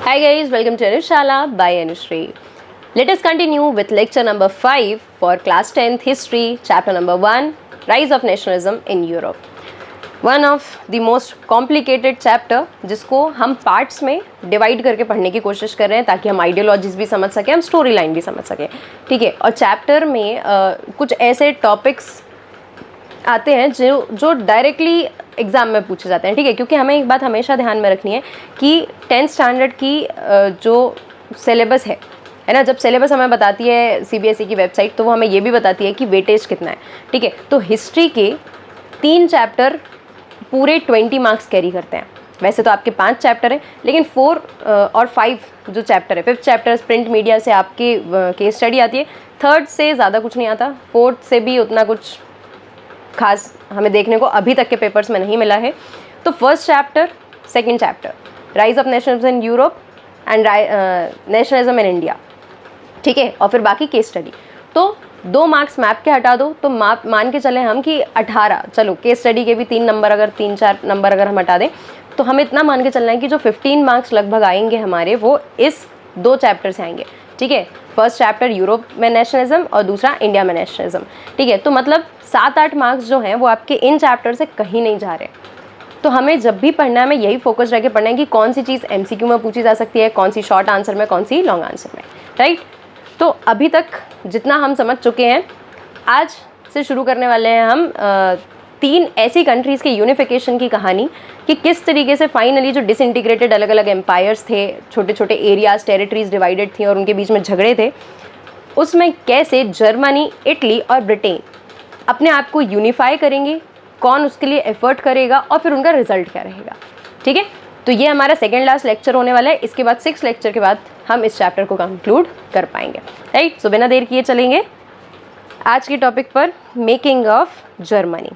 Hi guys, welcome to Anushala by Anushree. Let us continue with lecture number 5 for class 10th history, chapter number 1, Rise of Nationalism in Europe. One of the most complicated chapter जिसको हम parts में divide करके पढ़ने की कोशिश कर रहे हैं ताकि हम आइडियोलॉजीज भी समझ सकें, हम स्टोरी लाइन भी समझ सकें, ठीक है। और चैप्टर में कुछ ऐसे टॉपिक्स आते हैं जो डायरेक्टली एग्ज़ाम में पूछे जाते हैं, ठीक है। क्योंकि हमें एक बात हमेशा ध्यान में रखनी है कि 10th स्टैंडर्ड की जो सिलेबस है ना, जब सिलेबस हमें बताती है CBSE की वेबसाइट, तो वो हमें ये भी बताती है कि वेटेज कितना है, ठीक है। तो हिस्ट्री के 3 चैप्टर पूरे 20 मार्क्स कैरी करते हैं। वैसे तो आपके 5 चैप्टर हैं, लेकिन 4 और 5 जो चैप्टर है, 5th चैप्टर प्रिंट मीडिया से आपकी केस स्टडी आती है, 3rd से ज़्यादा कुछ नहीं आता, 4th से भी उतना कुछ खास हमें देखने को अभी तक के पेपर्स में नहीं मिला है। तो first chapter, second chapter, rise of nationalism in Europe and nationalism in India, ठीक है। और फिर बाकी केस स्टडी। तो 2 मार्क्स मैप के हटा दो तो मान के चले हम कि 18, चलो केस स्टडी के भी 3 नंबर, अगर 3-4 नंबर अगर हम हटा दें तो हमें इतना मान के चलना है कि जो 15 मार्क्स लगभग आएंगे हमारे, वो इस 2 चैप्टर से आएंगे, ठीक है। फर्स्ट चैप्टर यूरोप में नेशनलिज्म और दूसरा इंडिया में नेशनलिज्म, ठीक है। तो मतलब 7-8 मार्क्स जो हैं वो आपके इन चैप्टर से कहीं नहीं जा रहे। तो हमें जब भी पढ़ना है, हमें यही फोकस रह के पढ़ना है कि कौन सी चीज़ MCQ में पूछी जा सकती है, कौन सी शॉर्ट आंसर में, कौन सी लॉन्ग आंसर में, राइट। तो अभी तक जितना हम समझ चुके हैं, आज से शुरू करने वाले हैं हम 3 ऐसी कंट्रीज़ के यूनिफिकेशन की कहानी कि किस तरीके से फाइनली जो डिसइंटीग्रेटेड अलग अलग एम्पायर्स थे, छोटे छोटे एरियाज, टेरिटरीज डिवाइडेड थी और उनके बीच में झगड़े थे, उसमें कैसे जर्मनी, इटली और ब्रिटेन अपने आप को यूनिफाई करेंगे, कौन उसके लिए एफर्ट करेगा और फिर उनका रिजल्ट क्या रहेगा, ठीक है। तो ये हमारा सेकेंड लास्ट लेक्चर होने वाला है। इसके बाद 6 लेक्चर के बाद हम इस चैप्टर को कंक्लूड कर पाएंगे, राइट। सो बिना देर किए चलेंगे आज के टॉपिक पर, making of Germany.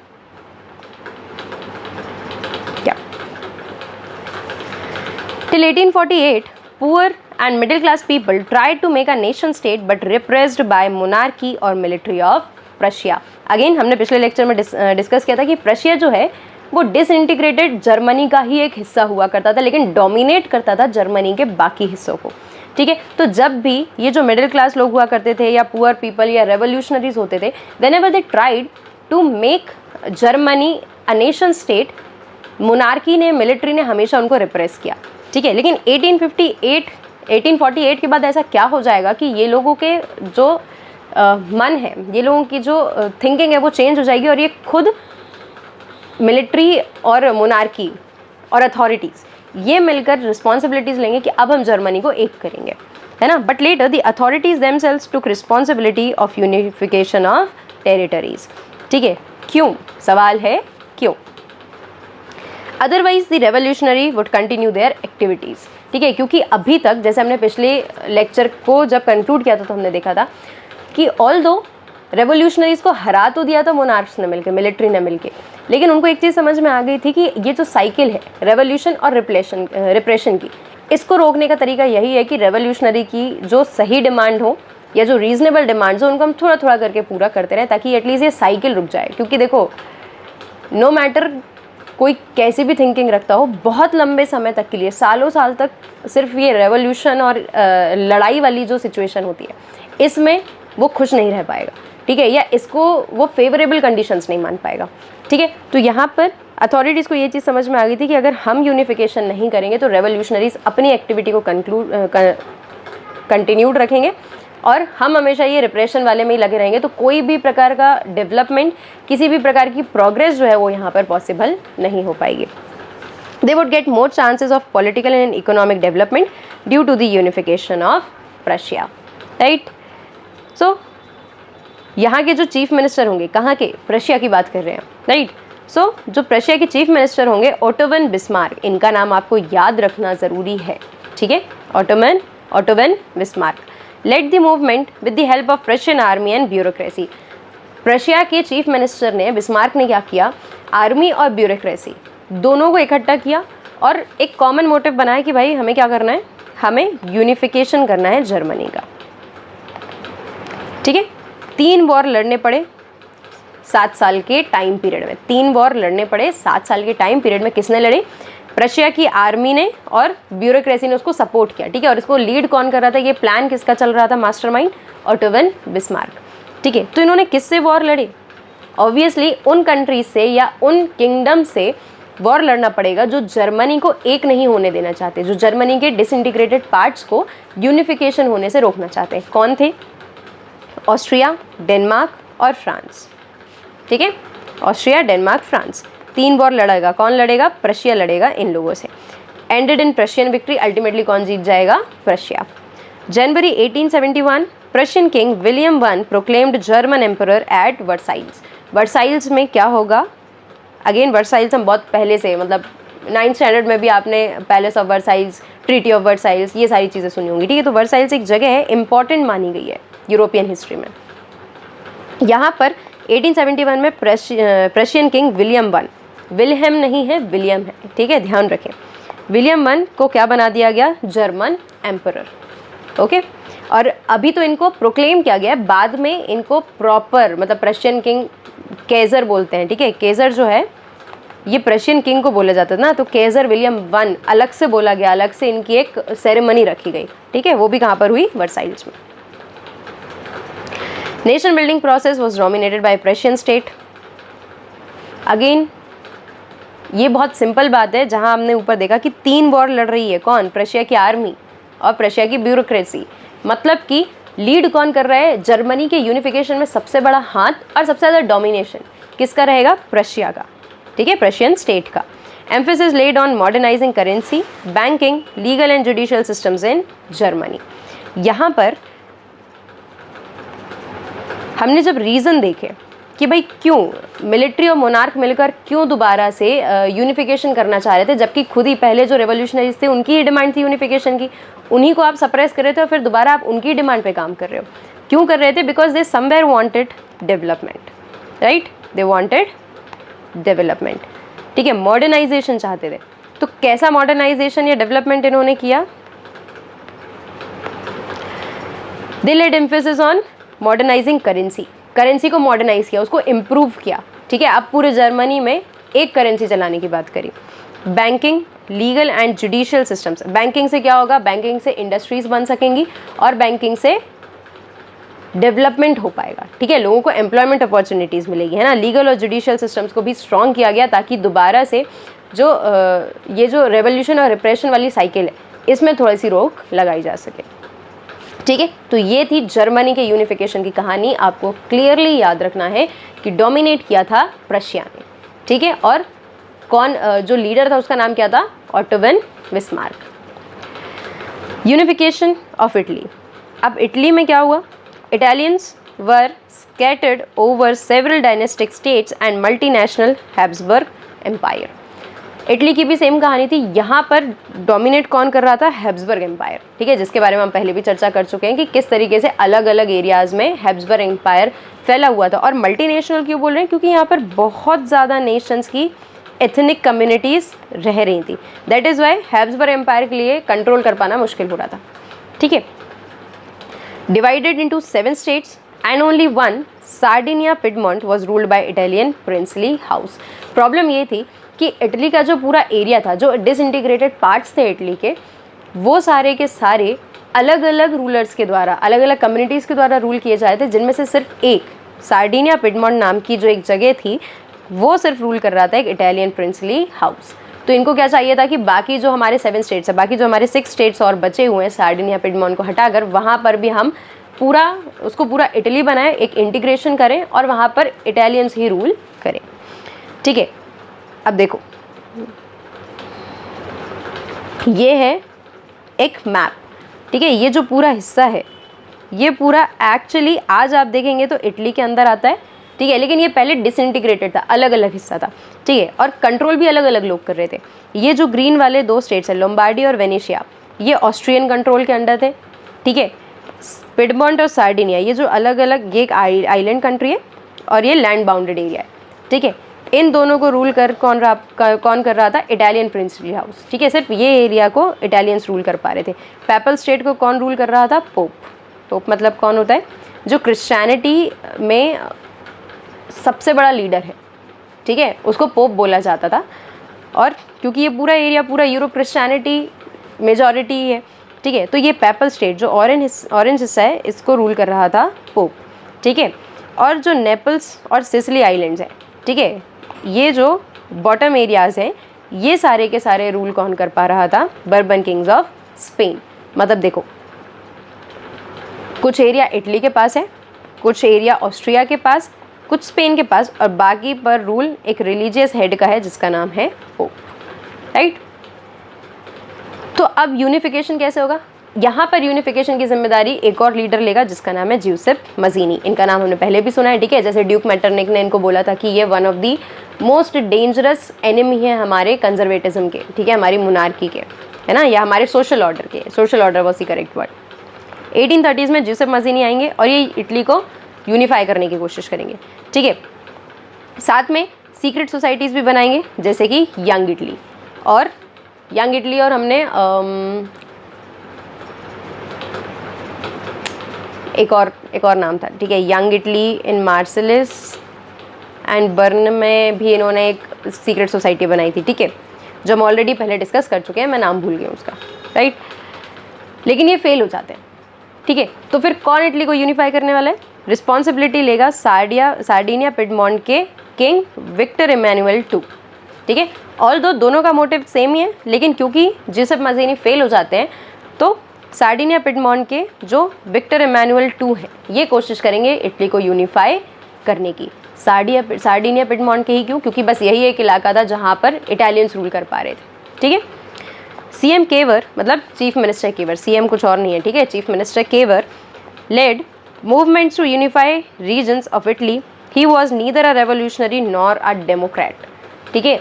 Till 1848, poor and middle class people tried to make a nation state but repressed by monarchy or military of Prussia. Again हमने पिछले लेक्चर में डिस्कस किया था कि प्रशिया जो है वो डिसइंटीग्रेटेड जर्मनी का ही एक हिस्सा हुआ करता था, लेकिन डोमिनेट करता था जर्मनी के बाकी हिस्सों को, ठीक है। तो जब भी ये जो मिडिल क्लास लोग हुआ करते थे या पुअर पीपल या रेवोल्यूशनरीज होते थे, whenever they tried to make Germany a nation state, monarchy ने, मिलिट्री ने हमेशा उनको रिप्रेस किया, ठीक है। लेकिन 1848 के बाद ऐसा क्या हो जाएगा कि ये लोगों के जो मन है, ये लोगों की जो थिंकिंग है वो चेंज हो जाएगी और ये खुद मिलिट्री और मोनार्की और अथॉरिटीज़ ये मिलकर रिस्पॉन्सिबिलिटीज़ लेंगे कि अब हम जर्मनी को एक करेंगे, है ना। But later the authorities themselves took responsibility of unification of territories, ठीक है। क्यों? सवाल है क्यों। Otherwise the revolutionary would continue there activities, ठीक है। क्योंकि अभी तक, जैसे हमने पिछले लेक्चर को जब कंक्लूड किया था तो हमने देखा था कि ऑल्दो रेवोल्यूशनरीज को हरा तो दिया था मोनार्क्स ने मिलकर, मिलिट्री ने मिलकर, लेकिन उनको एक चीज़ समझ में आ गई थी कि ये जो साइकिल है रेवोल्यूशन और रिप्रेशन की, इसको रोकने का तरीका यही है कि रेवोल्यूशनरी की जो सही डिमांड हो या जो रीजनेबल डिमांड्स हो, उनको हम थोड़ा थोड़ा करके पूरा करते रहें ताकि एटलीस्ट ये साइकिल रुक जाए। क्योंकि देखो, नो मैटर कोई कैसी भी थिंकिंग रखता हो, बहुत लंबे समय तक के लिए, सालों साल तक सिर्फ ये रेवोल्यूशन और लड़ाई वाली जो सिचुएशन होती है, इसमें वो खुश नहीं रह पाएगा, ठीक है, या इसको वो फेवरेबल कंडीशंस नहीं मान पाएगा, ठीक है। तो यहाँ पर अथॉरिटीज़ को ये चीज़ समझ में आ गई थी कि अगर हम यूनिफिकेशन नहीं करेंगे तो रेवोल्यूशनरीज अपनी एक्टिविटी को कंटिन्यूड रखेंगे और हम हमेशा ये रिप्रेशन वाले में ही लगे रहेंगे, तो कोई भी प्रकार का डेवलपमेंट, किसी भी प्रकार की प्रोग्रेस जो है वो यहाँ पर पॉसिबल नहीं हो पाएगी। They would get more chances of political and economic development due to the unification of Prussia, right. So यहाँ के जो चीफ मिनिस्टर होंगे, कहाँ के? प्रशिया की बात कर रहे हैं, राइट। सो जो प्रशिया के चीफ मिनिस्टर होंगे ओटो वन बिस्मार्क, इनका नाम आपको याद रखना ज़रूरी है, ठीक है। Otto von Bismarck led the movement with the help of Prussian army and bureaucracy. Prussia के चीफ मिनिस्टर ने, बिस्मार्क ने क्या किया? आर्मी और ब्यूरोक्रेसी दोनों को इकट्ठा किया और एक कॉमन मोटिव बनाया कि भाई हमें क्या करना है, हमें यूनिफिकेशन करना है जर्मनी का, ठीक है। 3 वॉर लड़ने पड़े 7 साल के टाइम पीरियड में, 3 वॉर लड़ने पड़े 7 साल के टाइम पीरियड में। किसने लड़े? प्रशिया की आर्मी ने और ब्यूरोक्रेसी ने उसको सपोर्ट किया, ठीक है। और इसको लीड कौन कर रहा था, ये प्लान किसका चल रहा था, मास्टरमाइंड ओटो वन बिस्मार्क, ठीक है। तो इन्होंने किससे वॉर लड़े, ऑब्वियसली उन कंट्रीज से या उन किंगडम से वॉर लड़ना पड़ेगा जो जर्मनी को एक नहीं होने देना चाहते, जो जर्मनी के डिसइंटीग्रेटेड पार्ट्स को यूनिफिकेशन होने से रोकना चाहते हैं। कौन थे, ऑस्ट्रिया, डेनमार्क और फ्रांस, ठीक है। ऑस्ट्रिया, डेनमार्क, फ्रांस, 3 वॉर लड़ेगा। कौन लड़ेगा, प्रशिया लड़ेगा इन लोगों से। Ended in Prussian victory, ultimately कौन जीत जाएगा, Prussia. January 1871 Prussian king William one proclaimed German emperor at Versailles. Versailles में क्या होगा, अगेन वर्साइल्स हम बहुत पहले से, मतलब 9th स्टैंडर्ड में भी आपने palace of Versailles, treaty of Versailles, ये सारी चीज़ें सुनी होंगी, ठीक है। तो वर्साइल्स एक जगह है, इंपॉर्टेंट मानी गई है यूरोपियन हिस्ट्री में। यहाँ पर 1871 में Prussian king William one, Wilhelm नहीं है विलियम है, ठीक है, ध्यान रखें। विलियम वन को क्या बना दिया गया, जर्मन एम्परर, ओके। और अभी तो इनको प्रोक्लेम किया गया, बाद में इनको प्रॉपर, मतलब प्रशियन किंग केजर बोलते हैं, ठीक है। केजर जो है ये प्रशियन किंग को बोला जाता था ना, तो केजर विलियम वन अलग से बोला गया, अलग से इनकी एक सेरेमनी रखी गई, ठीक है। वो भी कहाँ पर हुई, वर्साइल्स में। Nation building process was dominated by Prussian state. Again ये बहुत सिंपल बात है, जहां हमने ऊपर देखा कि 3 वॉर लड़ रही है, कौन, प्रशिया की आर्मी और प्रशिया की ब्यूरोक्रेसी। मतलब कि लीड कौन कर रहा है, जर्मनी के यूनिफिकेशन में सबसे बड़ा हाथ और सबसे ज़्यादा डोमिनेशन किसका रहेगा, प्रशिया का, ठीक है, प्रशियन स्टेट का। Emphasis laid on modernising currency, banking, legal and judicial systems in Germany. यहाँ पर हमने जब रीज़न देखे कि भाई क्यों मिलिट्री और मोनार्क मिलकर क्यों दोबारा से यूनिफिकेशन करना चाह रहे थे, जबकि खुद ही पहले जो रेवोल्यूशनरीज थे उनकी ही डिमांड थी यूनिफिकेशन की, उन्हीं को आप सप्रेस कर रहे थे और फिर दोबारा आप उनकी डिमांड पे काम कर रहे हो। क्यों कर रहे थे, because they somewhere wanted development, right, they wanted development, ठीक है, मॉडर्नाइजेशन चाहते थे। तो कैसा मॉडर्नाइजेशन या डेवलपमेंट इन्होंने किया, they laid emphasis on modernising currency, currency को मॉडर्नाइज किया, उसको इम्प्रूव किया, ठीक है। अब पूरे जर्मनी में एक करेंसी चलाने की बात करी। Banking, legal and judicial systems, banking से क्या होगा, बैंकिंग से इंडस्ट्रीज बन सकेंगी और बैंकिंग से डेवलपमेंट हो पाएगा, ठीक है, लोगों को एम्प्लॉयमेंट अपॉर्चुनिटीज़ मिलेगी, है ना। लीगल और जुडिशियल सिस्टम्स को भी स्ट्रॉन्ग किया गया ताकि दोबारा से जो ये जो रेवोल्यूशन और रिप्रेशन वाली साइकिल है इसमें थोड़ी सी रोक लगाई जा सके, ठीक है। तो ये थी जर्मनी के यूनिफिकेशन की कहानी। आपको क्लियरली याद रखना है कि डोमिनेट किया था प्रशिया ने, ठीक है। और कौन जो लीडर था उसका नाम क्या था, Otto von Bismarck. Unification of Italy, अब इटली में क्या हुआ, Italians were scattered over several dynastic states and multinational Habsburg empire. Italy की भी सेम कहानी थी, यहाँ पर डोमिनेट कौन कर रहा था, हैब्सबर्ग एम्पायर, ठीक है, जिसके बारे में हम पहले भी चर्चा कर चुके हैं कि किस तरीके से अलग अलग एरियाज़ में हैब्सबर्ग एम्पायर फैला हुआ था। और मल्टीनेशनल क्यों बोल रहे हैं, क्योंकि यहाँ पर बहुत ज़्यादा नेशंस की एथनिक कम्युनिटीज़ रह रही थी, that is why Habsburg empire के लिए कंट्रोल कर पाना मुश्किल हो रहा था, ठीक है। Divided into 7 states and only 1 Sardinia Piedmont was ruled by Italian princely house. Problem ये थी कि इटली का जो पूरा एरिया था, जो डिसइंटीग्रेटेड पार्ट्स थे इटली के, वो सारे के सारे अलग अलग रूलर्स के द्वारा, अलग अलग कम्युनिटीज़ के द्वारा रूल किए जा रहे थे, जिनमें से सिर्फ एक सार्डिनिया पिडमोंट नाम की जो एक जगह थी वो सिर्फ रूल कर रहा था एक इटालियन प्रिंसली हाउस। तो इनको क्या चाहिए था कि बाकी जो हमारे 7 स्टेट्स है, बाकी जो हमारे 6 स्टेट्स और बचे हुए हैं सार्डिनिया पिडमोंट को हटाकर, वहाँ पर भी हम पूरा इटली बनाएं, एक इंटीग्रेशन करें और वहाँ पर इटालियंस ही रूल करें, ठीक है। अब देखो ये है एक मैप, ठीक है, ये जो पूरा हिस्सा है ये पूरा एक्चुअली आज आप देखेंगे तो इटली के अंदर आता है, ठीक है, लेकिन ये पहले डिसइंटीग्रेटेड था, अलग अलग हिस्सा था, ठीक है, और कंट्रोल भी अलग अलग लोग कर रहे थे। ये जो ग्रीन वाले 2 स्टेट्स हैं, लोम्बार्डी और वेनेशिया, ये ऑस्ट्रियन कंट्रोल के अंडर थे, ठीक है। पिडमोंट और सार्डिनिया ये जो अलग अलग, ये एक आइलैंड कंट्री है और ये लैंड बाउंडेड एरिया है, ठीक है। इन दोनों को रूल कर कौन कर रहा था, इटालियन प्रिंसली हाउस, ठीक है। सिर्फ ये एरिया को इटालियंस रूल कर पा रहे थे। पेपल स्टेट को कौन रूल कर रहा था, पोप। पोप मतलब कौन होता है, जो क्रिश्चियनिटी में सबसे बड़ा लीडर है, ठीक है, उसको पोप बोला जाता था। और क्योंकि ये पूरा एरिया पूरा यूरोप क्रिश्चियनिटी मेजॉरिटी है, ठीक है, तो ये पेपल स्टेट जो ऑरेंज हिस्सा है इसको रूल कर रहा था पोप, ठीक है। और जो नेपल्स और सिसिली आइलैंड्स हैं, ठीक है, ये जो बॉटम एरियाज़ हैं ये सारे के सारे रूल कौन कर पा रहा था? Bourbon Kings of Spain. मतलब देखो, कुछ एरिया इटली के पास है, कुछ एरिया ऑस्ट्रिया के पास, कुछ स्पेन के पास, और बाकी पर रूल एक रिलीजियस हेड का है जिसका नाम है पोप, राइट। तो अब यूनिफिकेशन कैसे होगा? यहाँ पर यूनिफिकेशन की जिम्मेदारी एक और लीडर लेगा जिसका नाम है ज्यूसेप मजीनी। इनका नाम हमने पहले भी सुना है, ठीक है। जैसे ड्यूक मेटरनिक ने इनको बोला था कि ये one of the most dangerous enemy है हमारे कंजर्वेटिज्म के, ठीक है, हमारी मोनार्की के, है ना, या हमारे सोशल ऑर्डर के। Social order was the correct word. 1830s में ज्यूसेप मजीनी आएंगे और ये इटली को यूनिफाई करने की कोशिश करेंगे, ठीक है। साथ में सीक्रेट सोसाइटीज़ भी बनाएंगे जैसे कि यंग इटली और हमने एक और नाम था, ठीक है, young Italy in मार्सेलिस and burn में भी इन्होंने एक सीक्रेट सोसाइटी बनाई थी, ठीक है, जो हम ऑलरेडी पहले डिस्कस कर चुके हैं, मैं नाम भूल गई हूँ उसका, राइट। लेकिन ये फेल हो जाते हैं, ठीक है। तो फिर कौन इटली को यूनिफाई करने वाला है? रिस्पॉन्सिबिलिटी लेगा सार्डिनिया पिडमॉन्ट के किंग विक्टर इमैनुअल II, ठीक है। ऑल्दो दोनों का मोटिव सेम ही है, लेकिन क्योंकि ज्यूसेप मजीनी फेल हो जाते हैं तो सार्डिनिया पिडमॉन्ट के जो विक्टर इमैनुअल II हैं ये कोशिश करेंगे इटली को यूनिफाई करने की। सार्डिनिया पिडमॉन्ट के ही क्यों? क्योंकि बस यही एक इलाका था जहाँ पर इटालियंस रूल कर पा रहे थे, ठीक है। सीएम केवर, मतलब चीफ मिनिस्टर केवर, सीएम कुछ और नहीं है, ठीक है, chief minister Cavour led movements to unify regions of Italy. He was neither a revolutionary nor a democrat, ठीक है।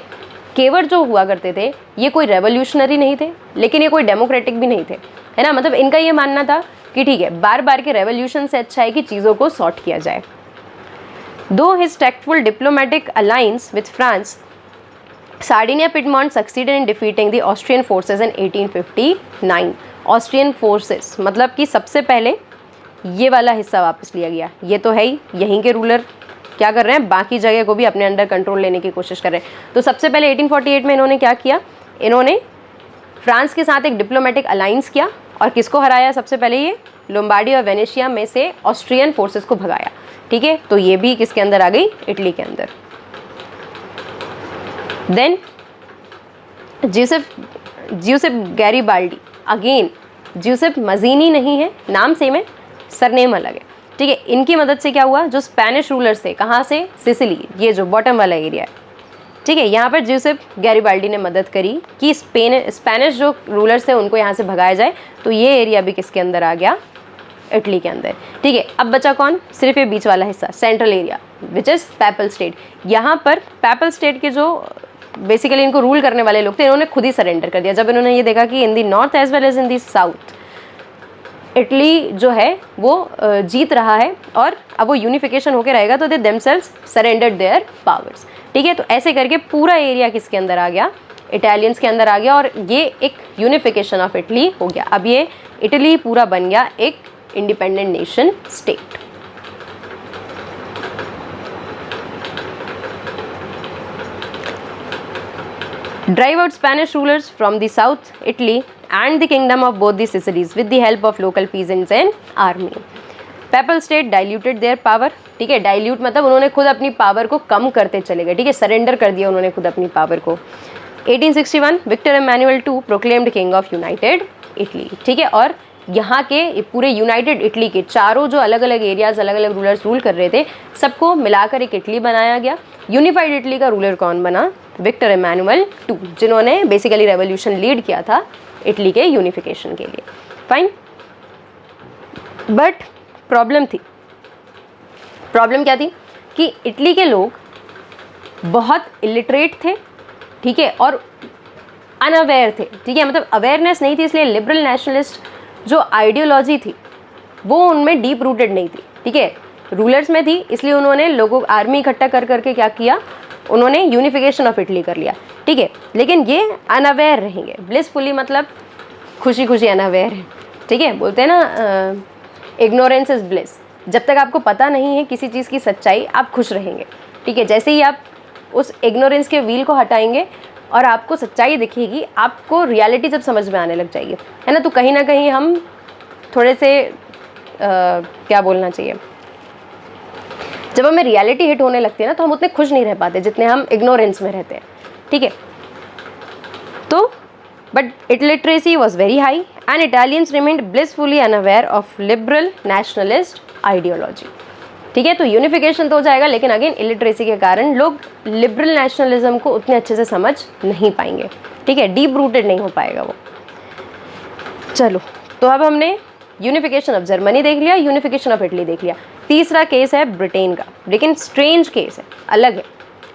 केवर जो हुआ करते थे ये कोई रेवोल्यूशनरी नहीं थे, लेकिन ये कोई डेमोक्रेटिक भी नहीं थे, है ना। मतलब इनका ये मानना था कि ठीक है, बार बार के रेवोल्यूशन से अच्छा है कि चीज़ों को सॉर्ट किया जाए। दो his tactful diplomatic alliance with France, Sardinia Piedmont succeeded in defeating the Austrian forces in 1859। Austrian forces मतलब कि सबसे पहले ये वाला हिस्सा वापस लिया गया। ये तो है ही, यहीं के रूलर क्या कर रहे हैं, बाकी जगह को भी अपने अंडर कंट्रोल लेने की कोशिश कर रहे हैं। तो सबसे पहले 1848 में इन्होंने क्या किया? इन्होंने फ्रांस के साथ एक डिप्लोमेटिक अलायंस किया और किसको हराया? सबसे पहले ये लोम्बार्डी और वेनेशिया में से ऑस्ट्रियन फोर्सेस को भगाया, ठीक है। तो ये भी किसके अंदर आ गई? इटली के अंदर। Then Giuseppe Garibaldi, again Giuseppe Mazzini नहीं है, नाम सेम है, सरनेम अलग है, ठीक है। इनकी मदद से क्या हुआ? जो स्पेनिश रूलर्स थे, कहाँ से? सिसिली, ये जो बॉटम वाला एरिया है, ठीक है। यहाँ पर ज्यूसेप गैरिबाल्डी ने मदद करी कि स्पेनिश जो रूलर्स थे उनको यहाँ से भगाया जाए। तो ये एरिया भी किसके अंदर आ गया? इटली के अंदर, ठीक है। अब बचा कौन? सिर्फ ये बीच वाला हिस्सा, central area, which is PayPal state. यहाँ पर पेपल स्टेट के जो बेसिकली इनको रूल करने वाले लोग थे, इन्होंने खुद ही सरेंडर कर दिया जब इन्होंने ये देखा कि in the north as well as in the south Italy जो है वो जीत रहा है और अब वो यूनिफिकेशन होकर रहेगा, तो they themselves surrendered there powers, ठीक है। तो ऐसे करके पूरा एरिया किसके अंदर आ गया? इटालियंस के अंदर आ गया और ये एक यूनिफिकेशन ऑफ इटली हो गया। अब ये इटली पूरा बन गया एक independent nation state. Drive out Spanish rulers from the south Italy and the kingdom of both the Sicilies with the help of local peasants and army. Papal state diluted their power, ठीक है। Dilute मतलब उन्होंने खुद अपनी power को कम करते चले गए, ठीक है, सरेंडर कर दिया उन्होंने खुद अपनी पावर को। 1861 Victor Emmanuel II proclaimed king of united Italy, ठीक है। और यहाँ के पूरे यूनाइटेड इटली के चारों जो अलग अलग एरियाज, अलग अलग रूलर्स रूल कर रहे थे, सबको मिलाकर एक इटली बनाया गया। यूनिफाइड इटली का रूलर कौन बना? विक्टर इमैनुअल II, जिन्होंने बेसिकली रेवोल्यूशन लीड किया था इटली के यूनिफिकेशन के लिए। फाइन, बट प्रॉब्लम थी। प्रॉब्लम क्या थी? कि इटली के लोग बहुत इलिटरेट थे, ठीक है, और अनअवेयर थे, ठीक है। मतलब अवेयरनेस नहीं थी, इसलिए लिबरल नेशनलिस्ट जो आइडियोलॉजी थी वो उनमें डीप रूटेड नहीं थी, ठीक है। रूलर्स में थी, इसलिए उन्होंने लोगों आर्मी इकट्ठा कर करके क्या किया? उन्होंने यूनिफिकेशन ऑफ इटली कर लिया, ठीक है। लेकिन ये अनअवेयर रहेंगे, ब्लिसफुली मतलब खुशी खुशी अनअवेयर है, ठीक है। बोलते हैं ना इग्नोरेंस इज ब्लिस। जब तक आपको पता नहीं है किसी चीज़ की सच्चाई, आप खुश रहेंगे, ठीक है। जैसे ही आप उस इग्नोरेंस के व्हील को हटाएंगे और आपको सच्चाई दिखेगी, आपको रियलिटी जब समझ में आने लग जाएगी, है ना, तो कहीं ना कहीं हम थोड़े से क्या बोलना चाहिए, जब हमें रियलिटी हिट होने लगती है ना तो हम उतने खुश नहीं रह पाते जितने हम इग्नोरेंस में रहते हैं, ठीक है। तो but illiteracy was very high and Italians remained blissfully unaware of liberal nationalist ideology, ठीक है। तो यूनिफिकेशन तो हो जाएगा, लेकिन अगेन इलिटरेसी के कारण लोग लिबरल नेशनलिज्म को उतने अच्छे से समझ नहीं पाएंगे, ठीक है, डीप रूटेड नहीं हो पाएगा वो। चलो, तो अब हमने यूनिफिकेशन ऑफ जर्मनी देख लिया, यूनिफिकेशन ऑफ इटली देख लिया। तीसरा केस है ब्रिटेन का, लेकिन स्ट्रेंज केस है, अलग है।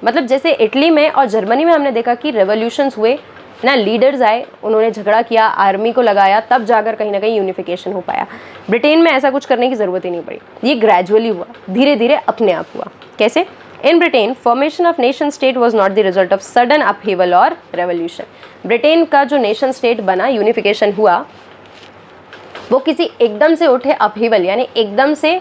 मतलब जैसे इटली में और जर्मनी में हमने देखा कि रेवोल्यूशंस हुए ना, लीडर्स आए, उन्होंने झगड़ा किया, आर्मी को लगाया, तब जाकर कहीं ना कहीं यूनिफिकेशन हो पाया। ब्रिटेन में ऐसा कुछ करने की ज़रूरत ही नहीं पड़ी, ये ग्रेजुअली हुआ, धीरे धीरे अपने आप हुआ। कैसे? In Britain formation of nation state was not the result of sudden upheaval और रेवोल्यूशन। ब्रिटेन का जो नेशन स्टेट बना, यूनिफिकेशन हुआ, वो किसी एकदम से उठे अपहीवल यानी एकदम से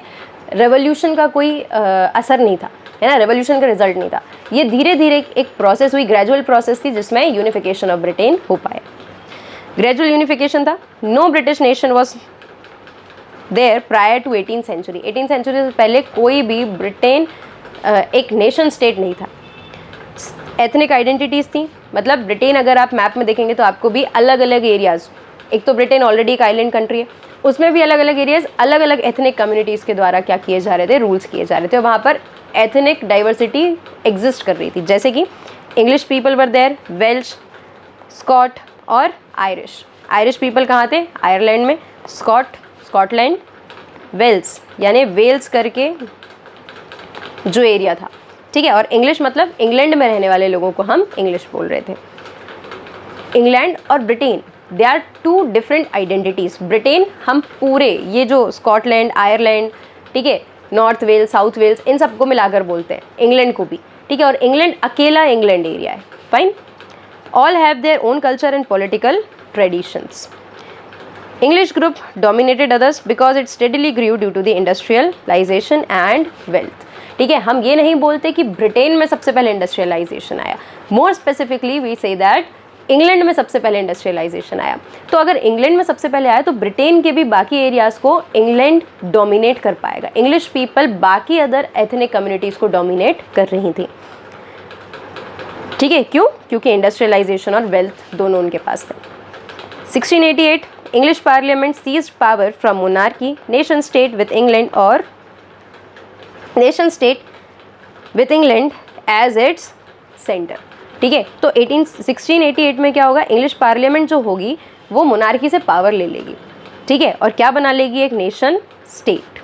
रेवोल्यूशन का कोई असर नहीं था, है ना, रेवोल्यूशन का रिजल्ट नहीं था। ये धीरे धीरे एक प्रोसेस हुई, ग्रेजुअल प्रोसेस थी, जिसमें यूनिफिकेशन ऑफ ब्रिटेन हो पाया। ग्रेजुअल यूनिफिकेशन था। No British nation was there prior to 18th century. 18th century से पहले कोई भी ब्रिटेन एक नेशन स्टेट नहीं था। एथनिक आइडेंटिटीज़ थी, मतलब ब्रिटेन अगर आप मैप में देखेंगे तो आपको भी अलग अलग एरियाज़, एक तो ब्रिटेन ऑलरेडी एक आइलैंड कंट्री है, उसमें भी अलग अलग एरियाज़ अलग अलग एथनिक कम्युनिटीज़ के द्वारा क्या किए जा रहे थे, रूल्स किए जा रहे थे, वहाँ पर एथनिक डाइवर्सिटी एग्जिस्ट कर रही थी। जैसे कि English people were there, Welsh, Scot और आयरिश। आयरिश पीपल कहाँ थे? आयरलैंड में, स्कॉटलैंड, वेल्स यानी वेल्स करके जो एरिया था, ठीक है। और इंग्लिश मतलब इंग्लैंड में रहने वाले लोगों को हम इंग्लिश बोल रहे थे। इंग्लैंड और Britain, they are two different identities. Britain हम पूरे ये जो स्कॉटलैंड, आयरलैंड, ठीक है, नॉर्थ वेल्स, साउथ वेल्स, इन सबको मिलाकर बोलते हैं, इंग्लैंड को भी, ठीक है। और इंग्लैंड अकेला इंग्लैंड एरिया है, fine. All have their own culture and political traditions. English group dominated others because it steadily grew due to the industrialization and wealth, ठीक है। हम ये नहीं बोलते कि ब्रिटेन में सबसे पहले इंडस्ट्रियलाइजेशन आया, more specifically we say that England में सबसे पहले इंडस्ट्रियलाइजेशन आया। तो अगर इंग्लैंड में सबसे पहले आया तो ब्रिटेन के भी बाकी एरियाज़ को इंग्लैंड डोमिनेट कर पाएगा। इंग्लिश पीपल बाकी अदर एथनिक कम्युनिटीज़ को डोमिनेट कर रही थी, ठीक है। क्यों? क्योंकि इंडस्ट्रियलाइजेशन और वेल्थ दोनों उनके पास थे। 1688 English Parliament seized power from monarchy, nation state with England or nation state with England as its center, ठीक है। तो 1688 में क्या होगा? इंग्लिश पार्लियामेंट जो होगी वो मोनार्की से पावर ले लेगी, ठीक है, और क्या बना लेगी? एक नेशन स्टेट,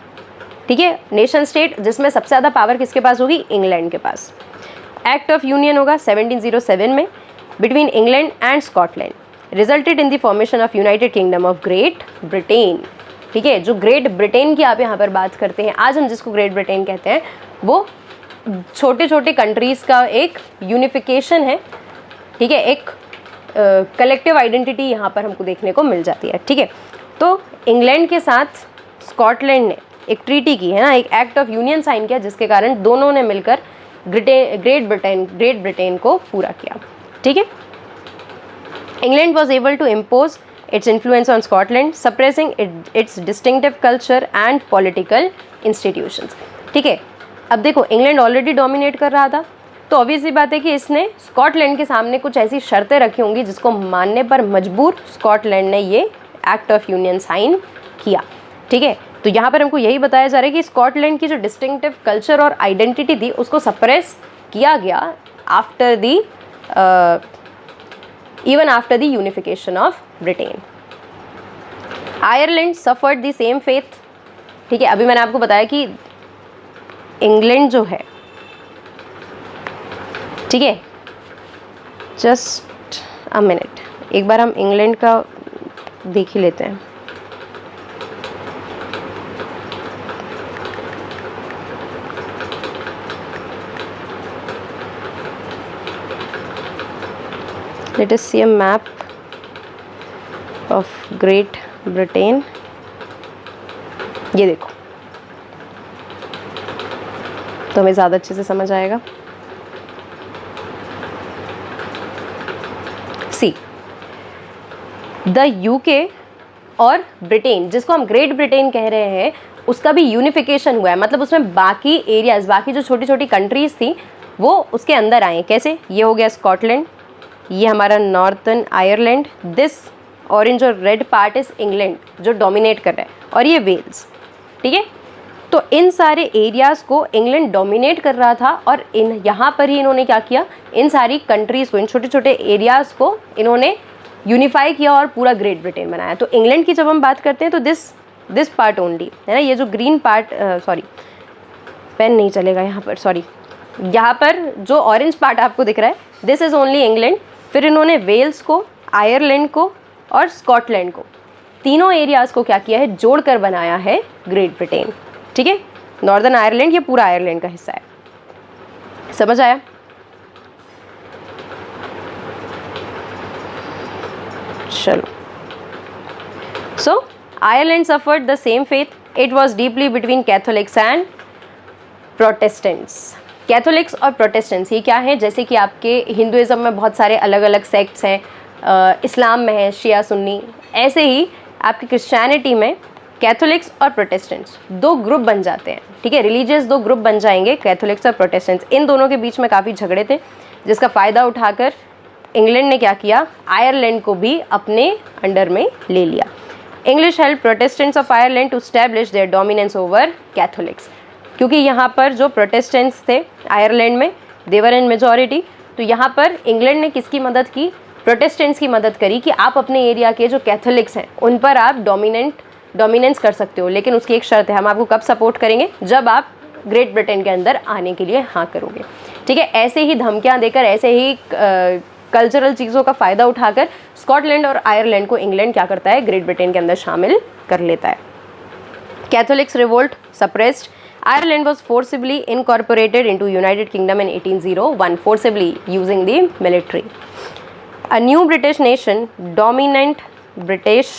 ठीक है। नेशन स्टेट जिसमें सबसे ज़्यादा पावर किसके पास होगी? इंग्लैंड के पास। एक्ट ऑफ यूनियन होगा 1707 में between England and Scotland, resulted in the formation of United kingdom of great Britain, ठीक है। जो ग्रेट ब्रिटेन की आप यहाँ पर बात करते हैं, आज हम जिसको ग्रेट ब्रिटेन कहते हैं, वो छोटे छोटे कंट्रीज़ का एक यूनिफिकेशन है, ठीक है। एक कलेक्टिव आइडेंटिटी यहाँ पर हमको देखने को मिल जाती है, ठीक है। तो इंग्लैंड के साथ स्कॉटलैंड ने एक ट्रीटी की है ना, एक एक्ट ऑफ यूनियन साइन किया, जिसके कारण दोनों ने मिलकर ग्रेट ब्रिटेन को पूरा किया, ठीक है। England was able to impose its influence on Scotland, suppressing its distinctive culture and political institutions, ठीक है। अब देखो, इंग्लैंड ऑलरेडी डोमिनेट कर रहा था, तो ऑब्वियस सी बात है कि इसने स्कॉटलैंड के सामने कुछ ऐसी शर्तें रखी होंगी जिसको मानने पर मजबूर स्कॉटलैंड ने ये एक्ट ऑफ यूनियन साइन किया, ठीक है। तो यहाँ पर हमको यही बताया जा रहा है कि स्कॉटलैंड की जो डिस्टिंक्टिव कल्चर और आइडेंटिटी थी उसको सप्रेस किया गया after the even after the unification of Britain. Ireland suffered the same fate, ठीक है। अभी मैंने आपको बताया कि इंग्लैंड जो है, ठीक है, जस्ट अ मिनट, एक बार हम इंग्लैंड का देख ही लेते हैं। Let us see a map of Great Britain. ये देखो, तो हमें ज़्यादा अच्छे से समझ आएगा। द यूके और ब्रिटेन, जिसको हम ग्रेट ब्रिटेन कह रहे हैं, उसका भी यूनिफिकेशन हुआ है। मतलब उसमें बाकी एरियाज़, बाकी जो छोटी छोटी कंट्रीज़ थी वो उसके अंदर आए। कैसे? ये हो गया स्कॉटलैंड, ये हमारा नॉर्थर्न आयरलैंड, दिस ऑरेंज और रेड पार्ट इज़ इंग्लैंड जो डोमिनेट कर रहा है, और ये वेल्स। ठीक है, तो इन सारे एरियाज़ को इंग्लैंड डोमिनेट कर रहा था, और यहाँ पर ही इन्होंने क्या किया, इन सारी कंट्रीज़ को, इन छोटे छोटे एरियाज़ को इन्होंने यूनिफाई किया और पूरा ग्रेट ब्रिटेन बनाया। तो इंग्लैंड की जब हम बात करते हैं तो दिस पार्ट ओनली है ना, ये जो ग्रीन पार्ट, सॉरी पेन नहीं चलेगा यहाँ पर, सॉरी, यहाँ पर जो ऑरेंज पार्ट आपको दिख रहा है, दिस इज़ ओनली इंग्लैंड। फिर इन्होंने वेल्स को, आयरलैंड को और स्कॉटलैंड को, तीनों एरियाज़ को क्या किया है, जोड़कर बनाया है ग्रेट ब्रिटेन। ठीक है, नॉर्दर्न आयरलैंड ये पूरा आयरलैंड का हिस्सा है। समझ आया? चलो, so Ireland suffered the same faith, it was deeply between Catholics and Protestants. Catholics और प्रोटेस्टेंट्स ये क्या है, जैसे कि आपके हिंदुज़म में बहुत सारे अलग अलग सेक्ट्स हैं, इस्लाम में है शिया सुन्नी, ऐसे ही आपकी क्रिश्चियनिटी में कैथोलिक्स और प्रोटेस्टेंट्स दो ग्रुप बन जाते हैं। ठीक है, रिलीजियस दो ग्रुप बन जाएंगे, कैथोलिक्स और प्रोटेस्टेंट्स। इन दोनों के बीच में काफ़ी झगड़े थे, जिसका फ़ायदा उठाकर इंग्लैंड ने क्या किया, आयरलैंड को भी अपने अंडर में ले लिया। English help Protestants of Ireland to establish their dominance over Catholics, क्योंकि यहाँ पर जो प्रोटेस्टेंट्स थे आयरलैंड में, देवर इन मेजॉरिटी, तो यहाँ पर इंग्लैंड ने किसकी मदद की, प्रोटेस्टेंट्स की मदद करी कि आप अपने एरिया के जो कैथोलिक्स हैं उन पर आप डोमिनेंस कर सकते हो, लेकिन उसकी एक शर्त है, हम आपको कब सपोर्ट करेंगे, जब आप ग्रेट ब्रिटेन के अंदर आने के लिए हाँ करोगे। ठीक है, ऐसे ही धमकियाँ देकर, ऐसे ही कल्चरल चीज़ों का फ़ायदा उठाकर स्कॉटलैंड और आयरलैंड को इंग्लैंड क्या करता है, ग्रेट ब्रिटेन के अंदर शामिल कर लेता है। Catholics revolt suppressed, Ireland was forcibly incorporated into United Kingdom in 1801, forcibly using the military. A new British nation, dominant British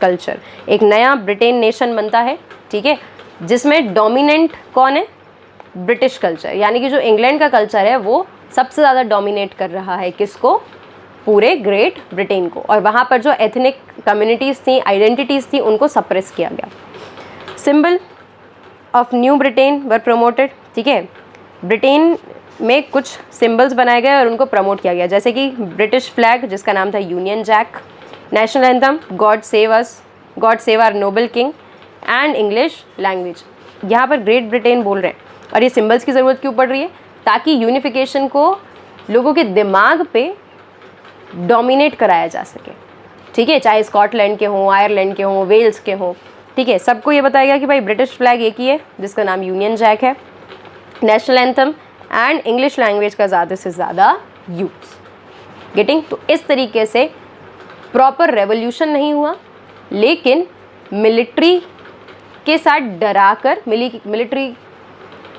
culture, एक नया ब्रिटेन नेशन बनता है। ठीक है, जिसमें डोमिनेंट कौन है, ब्रिटिश कल्चर, यानी कि जो इंग्लैंड का कल्चर है वो सबसे ज़्यादा डोमिनेट कर रहा है किसको, पूरे ग्रेट ब्रिटेन को, और वहाँ पर जो एथनिक कम्युनिटीज़ थी, आइडेंटिटीज़ थी, उनको सप्रेस किया गया। Symbol of new Britain were promoted. ठीक है, ब्रिटेन में कुछ सिंबल्स बनाए गए और उनको प्रमोट किया गया, जैसे कि ब्रिटिश फ्लैग जिसका नाम था Union Jack, national anthem God save us, God save our noble king, and English language. यहाँ पर ग्रेट ब्रिटेन बोल रहे हैं, और ये सिंबल्स की ज़रूरत क्यों पड़ रही है, ताकि यूनिफिकेशन को लोगों के दिमाग पे डोमिनेट कराया जा सके। ठीक है, चाहे स्कॉटलैंड के हों, आयरलैंड के हों, वेल्स के हों, ठीक है, सबको ये बताया गया कि भाई ब्रिटिश फ्लैग एक ही है जिसका नाम यूनियन जैक है, national anthem and English language का ज़्यादा से ज़्यादा यूज़। गेटिंग? तो इस तरीके से प्रॉपर रेवोल्यूशन नहीं हुआ, लेकिन मिलिट्री के साथ डराकर, मिलिट्री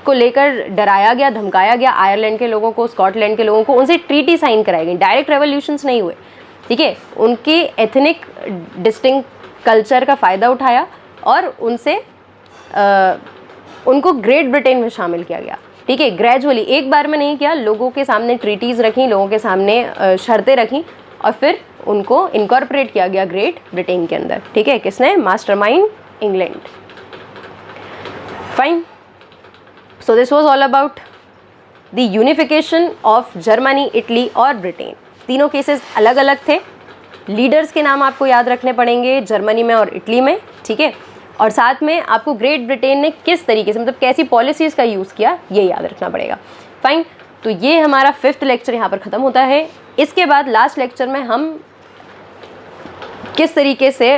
को लेकर डराया गया, धमकाया गया आयरलैंड के लोगों को, स्कॉटलैंड के लोगों को, उनसे ट्रीटी साइन कराई गई। डायरेक्ट रेवोल्यूशंस नहीं हुए। ठीक है, उनके एथनिक डिस्टिंक्ट कल्चर का फ़ायदा उठाया और उनसे उनको ग्रेट ब्रिटेन में शामिल किया गया। ठीक है, ग्रेजुअली, एक बार में नहीं किया, लोगों के सामने ट्रीटीज़ रखी, लोगों के सामने शर्तें रखी, और फिर उनको इनकॉर्पोरेट किया गया ग्रेट ब्रिटेन के अंदर। ठीक है, किसने? Mastermind England. Fine, so this was all about the unification of Germany, Italy और ब्रिटेन। तीनों केसेस अलग अलग थे, लीडर्स के नाम आपको याद रखने पड़ेंगे जर्मनी में और इटली में। ठीक है, और साथ में आपको ग्रेट ब्रिटेन ने किस तरीके से, मतलब कैसी पॉलिसीज़ का यूज़ किया, ये याद रखना पड़ेगा। फाइन, तो ये हमारा 5th लेक्चर यहाँ पर ख़त्म होता है। इसके बाद लास्ट लेक्चर में हम किस तरीके से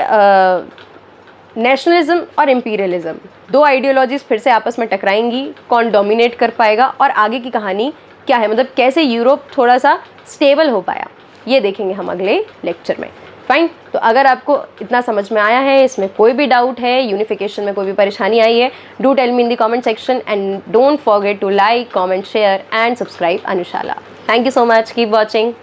नेशनलिज्म और इम्पीरियलिज्म, दो आइडियोलॉजीज़ फिर से आपस में टकराएंगी, कौन डोमिनेट कर पाएगा और आगे की कहानी क्या है, मतलब कैसे यूरोप थोड़ा सा स्टेबल हो पाया, ये देखेंगे हम अगले लेक्चर में। फाइन, तो अगर आपको इतना समझ में आया है, इसमें कोई भी डाउट है, यूनिफिकेशन में कोई भी परेशानी आई है, do tell me in the comment section and don't forget to like, comment, share and subscribe Anushala. Thank you so much, keep watching.